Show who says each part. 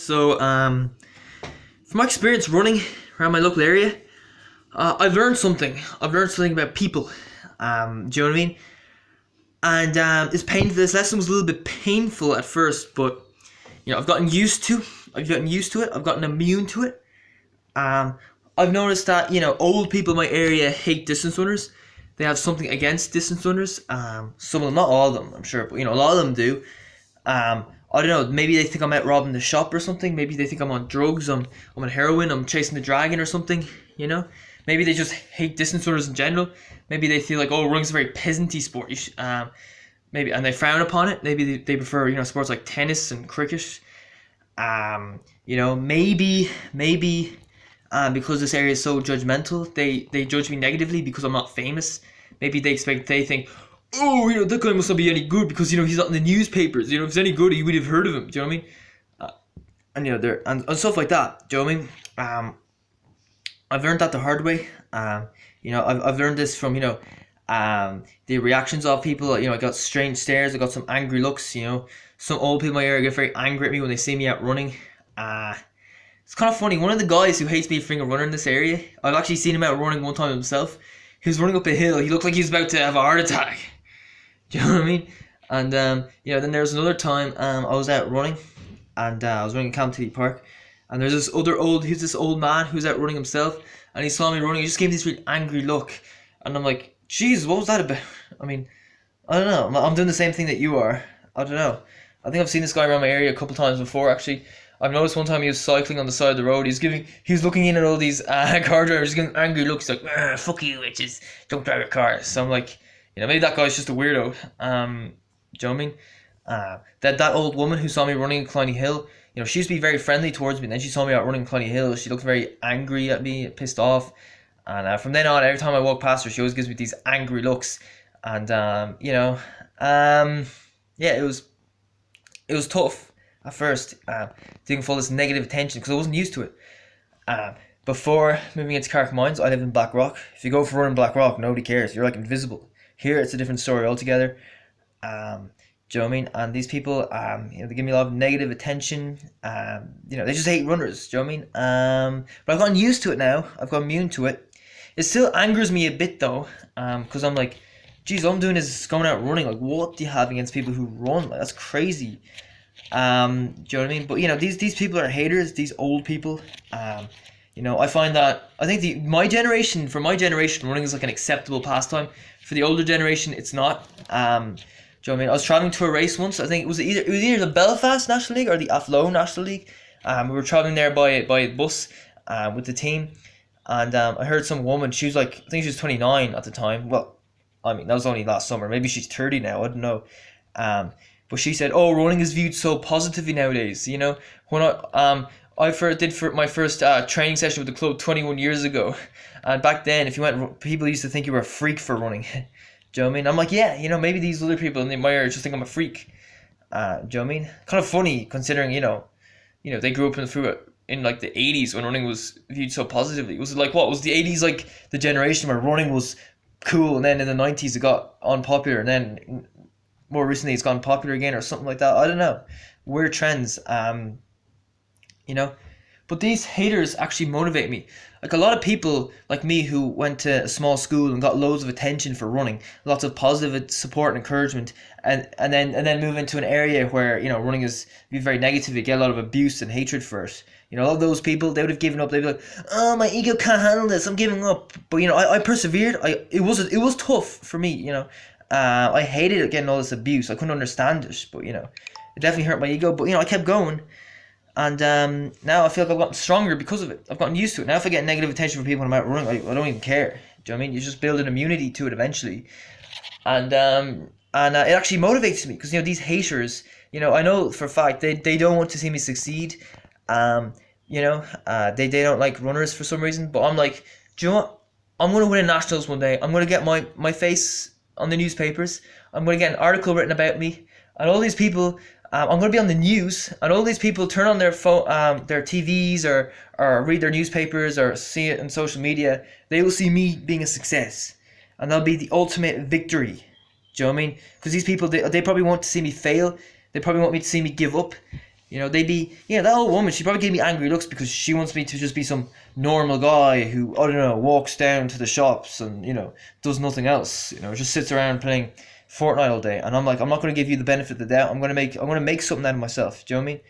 Speaker 1: So, from my experience running around my local area, I've learned something. I've learned something about people. Do you know what I mean? And it's painful. This lesson was a little bit painful at first, but I've gotten used to. I've gotten used to it. I've gotten immune to it. Um, I've noticed that old people in my area hate distance runners. They have something against distance runners. Some of them, not all of them, I'm sure, but a lot of them do. I don't know. Maybe they think I'm out robbing the shop or something. Maybe they think I'm on drugs. I'm on heroin. I'm chasing the dragon or something. Maybe they just hate distance runners in general. Maybe they feel like, oh, running's a very peasanty sport. Maybe, and they frown upon it. Maybe they prefer sports like tennis and cricket. Maybe because this area is so judgmental, they judge me negatively because I'm not famous. Maybe they think, oh, that guy must not be any good because he's not in the newspapers. If he's any good, you would have heard of him. Do you know what I mean? And stuff like that. Do you know what I mean? I've learned that the hard way. I've learned this from the reactions of people. I got strange stares. I got some angry looks. Some old people in my area get very angry at me when they see me out running. It's kind of funny. One of the guys who hates me for being a runner in this area, I've actually seen him out running one time himself. He was running up a hill. He looked like he was about to have a heart attack. Do you know what I mean? And then there was another time I was out running, and I was running in Camp Park, and there's this old man who's out running himself, and he saw me running. He just gave me this really angry look, and I'm like, "Jeez, what was that about?" I mean, I don't know. I'm doing the same thing that you are. I don't know. I think I've seen this guy around my area a couple times before. Actually, I've noticed one time he was cycling on the side of the road. He was looking in at all these car drivers, giving angry looks like, "Fuck you, bitches! Don't drive your cars." So I'm like, maybe that guy's just a weirdo. Do you know what I mean? That old woman who saw me running in Cloney Hill, she used to be very friendly towards me. And then she saw me out running in Cloney Hill. She looked very angry at me, pissed off. And from then on, every time I walk past her, she always gives me these angry looks. And it was tough at first, dealing with all this negative attention because I wasn't used to it. Before moving into Carrickmines, I lived in Blackrock. If you go for a run in Blackrock, nobody cares. You're like invisible. Here, it's a different story altogether. Do you know what I mean? And these people, they give me a lot of negative attention. They just hate runners. Do you know what I mean? But I've gotten used to it now. I've got immune to it. It still angers me a bit though, because I'm like, geez, all I'm doing is going out running. Like, what do you have against people who run? Like, that's crazy. Do you know what I mean? But these people are haters. These old people. I find that I think for my generation, running is like an acceptable pastime. For the older generation, it's not. Do you know what I mean? I was traveling to a race once. I think it was either the Belfast National League or the Athlone National League. We were traveling there by bus with the team, and I heard some woman. She was like, I think she was 29 at the time. Well, I mean that was only last summer. Maybe she's 30 now. I don't know. But she said, "Oh, running is viewed so positively nowadays." When I did for my first training session with the club 21 years ago, and back then, if you went, people used to think you were a freak for running. Do you know what I mean? I'm like, yeah, maybe these other people in my area just think I'm a freak. Do you know what I mean? Kind of funny considering they grew up in like the 80s when running was viewed so positively. Was it like what was the 80s like the generation where running was cool, and then in the 90s it got unpopular, and then more recently it's gone popular again or something like that. I don't know. Weird trends. But these haters actually motivate me. Like a lot of people like me who went to a small school and got loads of attention for running, lots of positive support and encouragement, and then move into an area where running is viewed very negatively, get a lot of abuse and hatred for it. A lot of those people, they would have given up. They'd be like, "Oh, my ego can't handle this. I'm giving up." But I persevered. It was tough for me. I hated getting all this abuse. I couldn't understand it, but it definitely hurt my ego. But I kept going. And now I feel like I've gotten stronger because of it. I've gotten used to it. Now if I get negative attention from people when I'm out running, I don't even care. Do you know what I mean? You just build an immunity to it eventually. And it actually motivates me because, these haters, I know for a fact they don't want to see me succeed. They don't like runners for some reason. But I'm like, do you know what? I'm going to win a nationals one day. I'm going to get my face on the newspapers. I'm going to get an article written about me. And all these people... I'm going to be on the news, and all these people turn on their phone, their TVs, or read their newspapers, or see it on social media. They will see me being a success, and that'll be the ultimate victory. Do you know what I mean? Because these people, they probably want to see me fail. They probably want me to see me give up. You know, they'd be, yeah, that old woman, she probably gave me angry looks because she wants me to just be some normal guy who, I don't know, walks down to the shops and, you know, does nothing else, you know, just sits around playing Fortnite all day. And I'm like, I'm not going to give you the benefit of the doubt. I'm going to make something out of myself. Do you know what I mean?